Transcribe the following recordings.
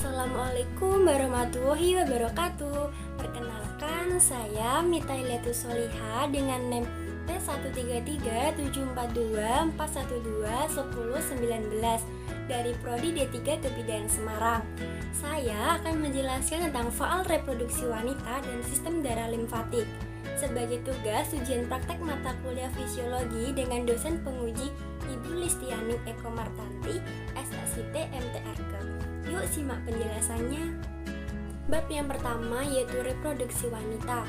Assalamualaikum warahmatullahi wabarakatuh. Perkenalkan, saya Mita Iliatus Soliha dengan NIM P1337412412119 dari Prodi D3 Kebidanan Semarang. Saya akan menjelaskan tentang faal reproduksi wanita dan sistem darah limfatik. Sebagai tugas ujian praktek mata kuliah fisiologi dengan dosen penguji Ibu Listianing Eko Martanti, SSIT MTRK. Yuk simak penjelasannya. Bab yang pertama yaitu reproduksi wanita.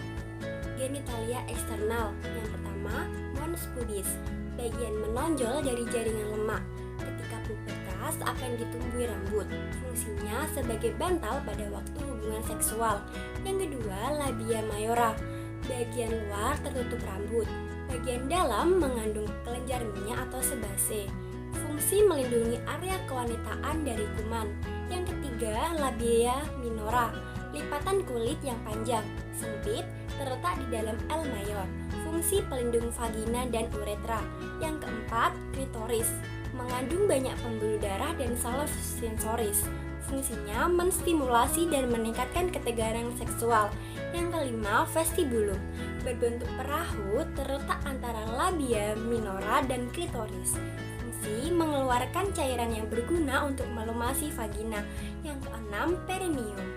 Genitalia eksternal. Yang pertama, mons pubis, bagian menonjol dari jaringan lemak. Ketika pubertas akan ditumbuhi rambut. Fungsinya sebagai bantal pada waktu hubungan seksual. Yang kedua, labia mayora, bagian luar tertutup rambut. Bagian dalam mengandung kelenjar minyak atau sebase. Fungsi melindungi area kewanitaan dari kuman. Yang ketiga, labia minora, lipatan kulit yang panjang, sempit, terletak di dalam L mayor. Fungsi pelindung vagina dan uretra. Yang keempat, klitoris, mengandung banyak pembuluh darah dan salur sensoris. Fungsinya menstimulasi dan meningkatkan ketegangan seksual. Yang kelima, vestibulum, berbentuk perahu terletak antara labia minora dan klitoris. Fungsi mengeluarkan cairan yang berguna untuk melumasi vagina. Yang keenam, perineum,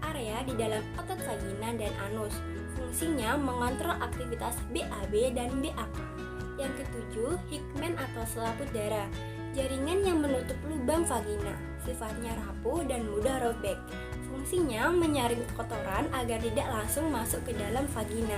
area di dalam otot vagina dan anus. Fungsinya mengontrol aktivitas BAB dan BAK. Yang ketujuh, hikmen atau selaput darah, jaringan yang menutup lubang vagina. Sifatnya rapuh dan mudah robek. Fungsinya menyaring kotoran agar tidak langsung masuk ke dalam vagina.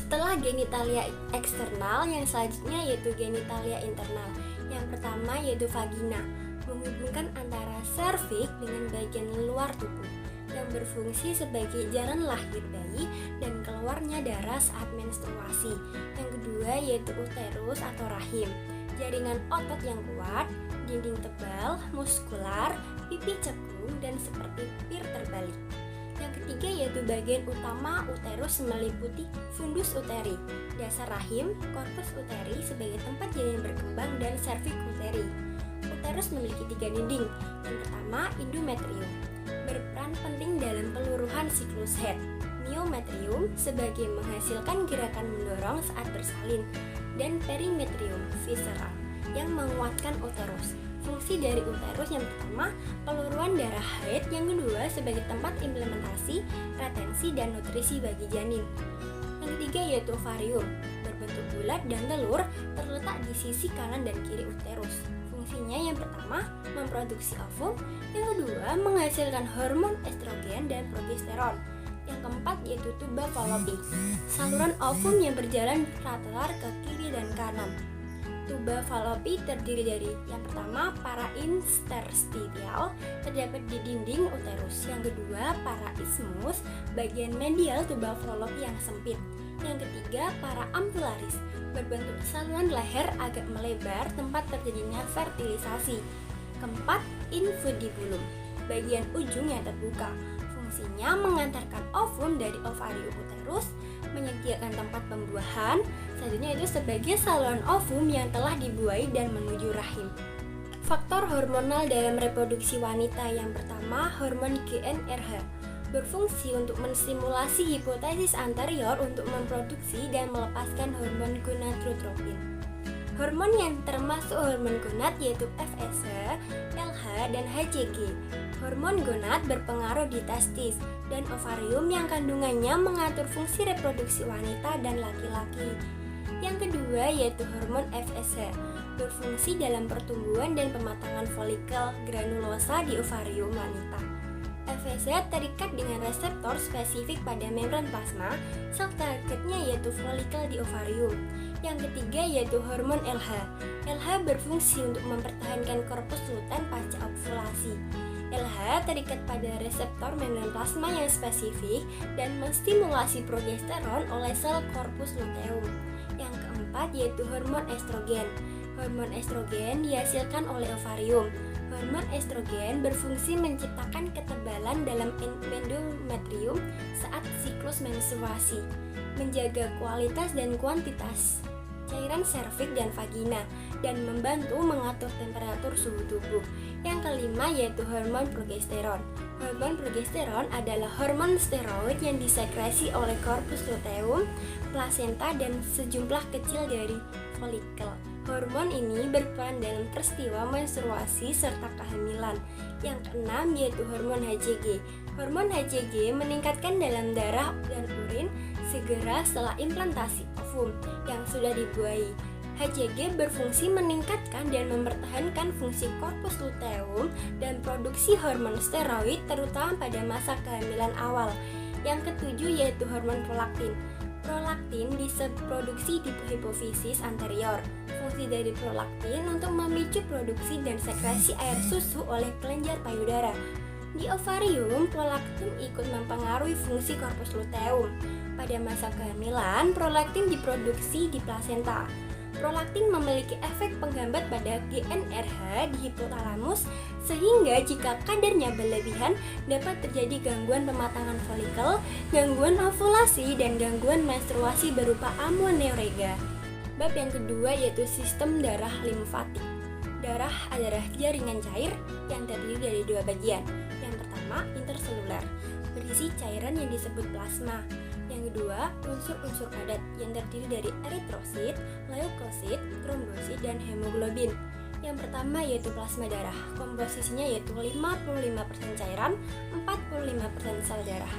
Setelah genitalia eksternal, yang selanjutnya yaitu genitalia internal. Yang pertama yaitu vagina, menghubungkan antara serviks dengan bagian luar tubuh, yang berfungsi sebagai jalan lahir bayi dan keluarnya darah saat menstruasi. Yang kedua yaitu uterus atau rahim, jaringan otot yang kuat, dinding tebal, muskular, pipi cekung, dan seperti pir terbalik. Yang ketiga yaitu bagian utama uterus meliputi fundus uteri, dasar rahim, corpus uteri sebagai tempat janin berkembang, dan cervix uteri. Uterus memiliki 3 dinding. Yang pertama, endometrium, berperan penting dalam peluruhan siklus head. Myometrium sebagai menghasilkan gerakan mendorong saat bersalin, dan perimetrium, visceral, yang menguatkan uterus. Fungsi dari uterus yang pertama, peluruhan darah haid. Yang kedua, sebagai tempat implementasi, retensi, dan nutrisi bagi janin. Yang ketiga yaitu ovarium, berbentuk bulat dan telur, terletak di sisi kanan dan kiri uterus. Fungsinya yang pertama, memproduksi ovum. Yang kedua, menghasilkan hormon estrogen dan progesteron. Yang keempat yaitu tuba fallopi, saluran ovum yang berjalan rata ke kiri dan kanan. Tuba fallopi terdiri dari yang pertama, para interstitial, terdapat di dinding uterus. Yang kedua, para isthmus, bagian medial tuba fallopi yang sempit. Yang ketiga, para ampullaris, berbentuk saluran leher agak melebar tempat terjadinya fertilisasi. Keempat, infundibulum, bagian ujung yang terbuka. Fungsinya mengantarkan ovum dari ovarium uterus, menyediakan tempat pembuahan. Selanjutnya itu sebagai saluran ovum yang telah dibuai dan menuju rahim. Faktor hormonal dalam reproduksi wanita. Yang pertama, hormon GnRH, berfungsi untuk menstimulasi hipotesis anterior untuk memproduksi dan melepaskan hormon gonadotropin. Hormon yang termasuk hormon gonad yaitu FSH, LH, dan HCG. Hormon gonad berpengaruh di testis dan ovarium yang kandungannya mengatur fungsi reproduksi wanita dan laki-laki. Yang kedua yaitu hormon FSH, berfungsi dalam pertumbuhan dan pematangan folikel granulosa di ovarium wanita. FSH terikat dengan reseptor spesifik pada membran plasma, sel targetnya yaitu folikel di ovarium. Yang ketiga yaitu hormon LH. LH berfungsi untuk mempertahankan korpus lutein pasca ovulasi. LH terikat pada reseptor membran plasma yang spesifik dan menstimulasi progesteron oleh sel korpus luteum. Yang keempat yaitu hormon estrogen. Hormon estrogen dihasilkan oleh ovarium. Hormon estrogen berfungsi menciptakan ketebalan dalam endometrium saat siklus menstruasi, menjaga kualitas dan kuantitas cairan serviks dan vagina, dan membantu mengatur temperatur suhu tubuh. Yang kelima yaitu hormon progesteron. Hormon progesteron adalah hormon steroid yang disekresi oleh corpus luteum, plasenta, dan sejumlah kecil dari folikel. Hormon ini berperan dalam peristiwa menstruasi serta kehamilan. Yang keenam yaitu hormon HCG. Hormon HCG meningkatkan dalam darah dan urin segera setelah implantasi ovum yang sudah dibuahi. HCG berfungsi meningkatkan dan mempertahankan fungsi korpus luteum dan produksi hormon steroid terutama pada masa kehamilan awal. Yang ketujuh yaitu hormon prolaktin. Prolaktin diproduksi di hipofisis anterior. Fungsi dari prolaktin untuk memicu produksi dan sekresi air susu oleh kelenjar payudara. Di ovarium, prolaktin ikut mempengaruhi fungsi korpus luteum. Pada masa kehamilan, prolaktin diproduksi di plasenta. Prolaktin memiliki efek penghambat pada GnRH di hipotalamus, sehingga jika kadarnya berlebihan dapat terjadi gangguan pematangan folikel, gangguan ovulasi, dan gangguan menstruasi berupa amenorrhea. Bab yang kedua yaitu sistem darah limfatik. Darah adalah jaringan cair yang terdiri dari dua bagian. Yang pertama, interseluler, berisi cairan yang disebut plasma. Yang kedua, unsur-unsur padat yang terdiri dari eritrosit, leukosit, trombosit, dan hemoglobin. Yang pertama yaitu plasma darah. Komposisinya yaitu 55% cairan, 45% sel darah.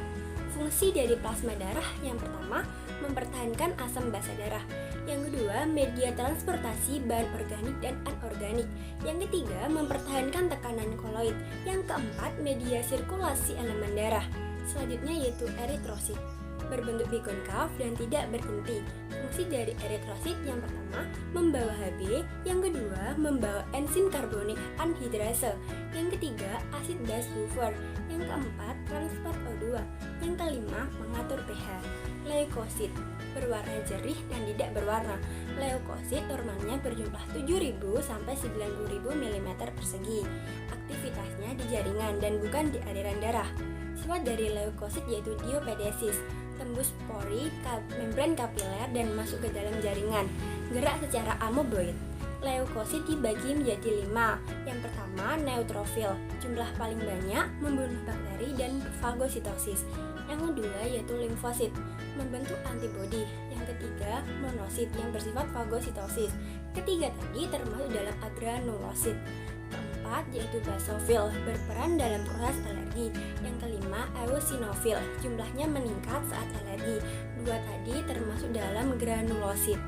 Fungsi dari plasma darah yang pertama, mempertahankan asam basa darah. Yang kedua, media transportasi bahan organik dan anorganik. Yang ketiga, mempertahankan tekanan koloid. Yang keempat, media sirkulasi elemen darah. Selanjutnya yaitu eritrosit, berbentuk bikonkav dan tidak berinti. Fungsi dari eritrosit yang pertama, membawa Hb, yang kedua, membawa enzim karbonik anhidrase, yang ketiga, asid base buffer, yang keempat, transport O2, yang kelima, mengatur pH. Leukosit, berwarna jerih dan tidak berwarna. Leukosit normalnya berjumlah 7.000 sampai 90.000 mm persegi. Aktivitasnya di jaringan dan bukan di aliran darah. Sifat dari leukosit yaitu diopedesis, tembus pori, membran kapiler, dan masuk ke dalam jaringan. Gerak secara amoeboid. Leukosit dibagi menjadi 5. Yang pertama, neutrofil, jumlah paling banyak, membunuh bakteri dan fagositosis. Yang kedua yaitu limfosit, membentuk antibodi. Yang ketiga, monosit yang bersifat fagositosis. Ketiga tadi termasuk dalam agranulosit. Keempat yaitu basofil, berperan dalam proses alergi. Yang kelima, eosinofil, jumlahnya meningkat saat alergi. Dua tadi termasuk dalam granulosit.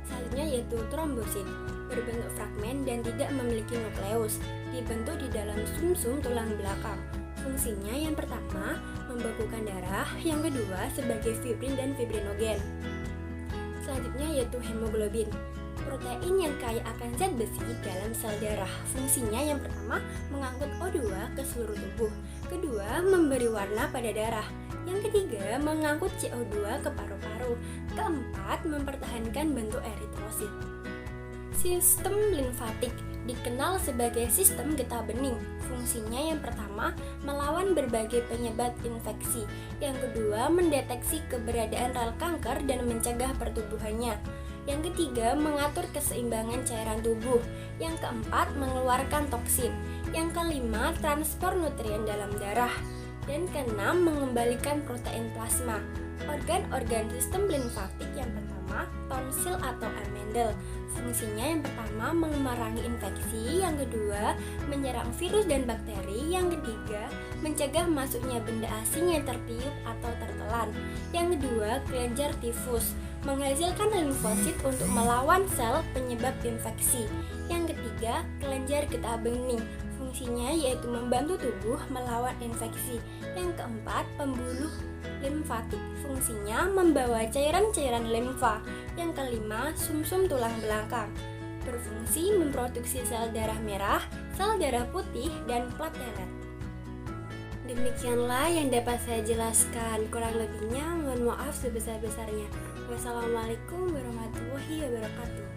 Selanjutnya yaitu trombosit, berbentuk fragmen dan tidak memiliki nukleus, dibentuk di dalam sumsum tulang belakang. Fungsinya yang pertama, membekukan darah, yang kedua sebagai fibrin dan fibrinogen. Selanjutnya yaitu hemoglobin, protein yang kaya akan zat besi dalam sel darah. Fungsinya yang pertama, mengangkut O2 ke seluruh tubuh. Kedua, memberi warna pada darah. Yang ketiga, mengangkut CO2 ke paru-paru. Keempat, mempertahankan bentuk eritrosit. Sistem limfatik dikenal sebagai sistem getah bening. Fungsinya yang pertama, melawan berbagai penyebab infeksi. Yang kedua, mendeteksi keberadaan rel kanker dan mencegah pertumbuhannya. Yang ketiga, mengatur keseimbangan cairan tubuh. Yang keempat, mengeluarkan toksin. Yang kelima, transport nutrien dalam darah. Dan keenam, mengembalikan protein plasma. Organ-organ sistem limfatik yang pertama, tonsil atau amandel. Fungsinya yang pertama, memerangi infeksi. Yang kedua, menyerang virus dan bakteri. Yang ketiga, mencegah masuknya benda asing yang tertiup atau tertelan. Yang kedua, kelenjar tifus, menghasilkan limfosit untuk melawan sel penyebab infeksi. Yang ketiga, kelenjar getah bening. Fungsinya yaitu membantu tubuh melawan infeksi. Yang keempat, pembuluh limfatik. Fungsinya membawa cairan-cairan limfa. Yang kelima, sumsum tulang belakang. Berfungsi memproduksi sel darah merah, sel darah putih, dan platelet. Demikianlah yang dapat saya jelaskan. Kurang lebihnya mohon maaf sebesar-besarnya. Wassalamualaikum warahmatullahi wabarakatuh.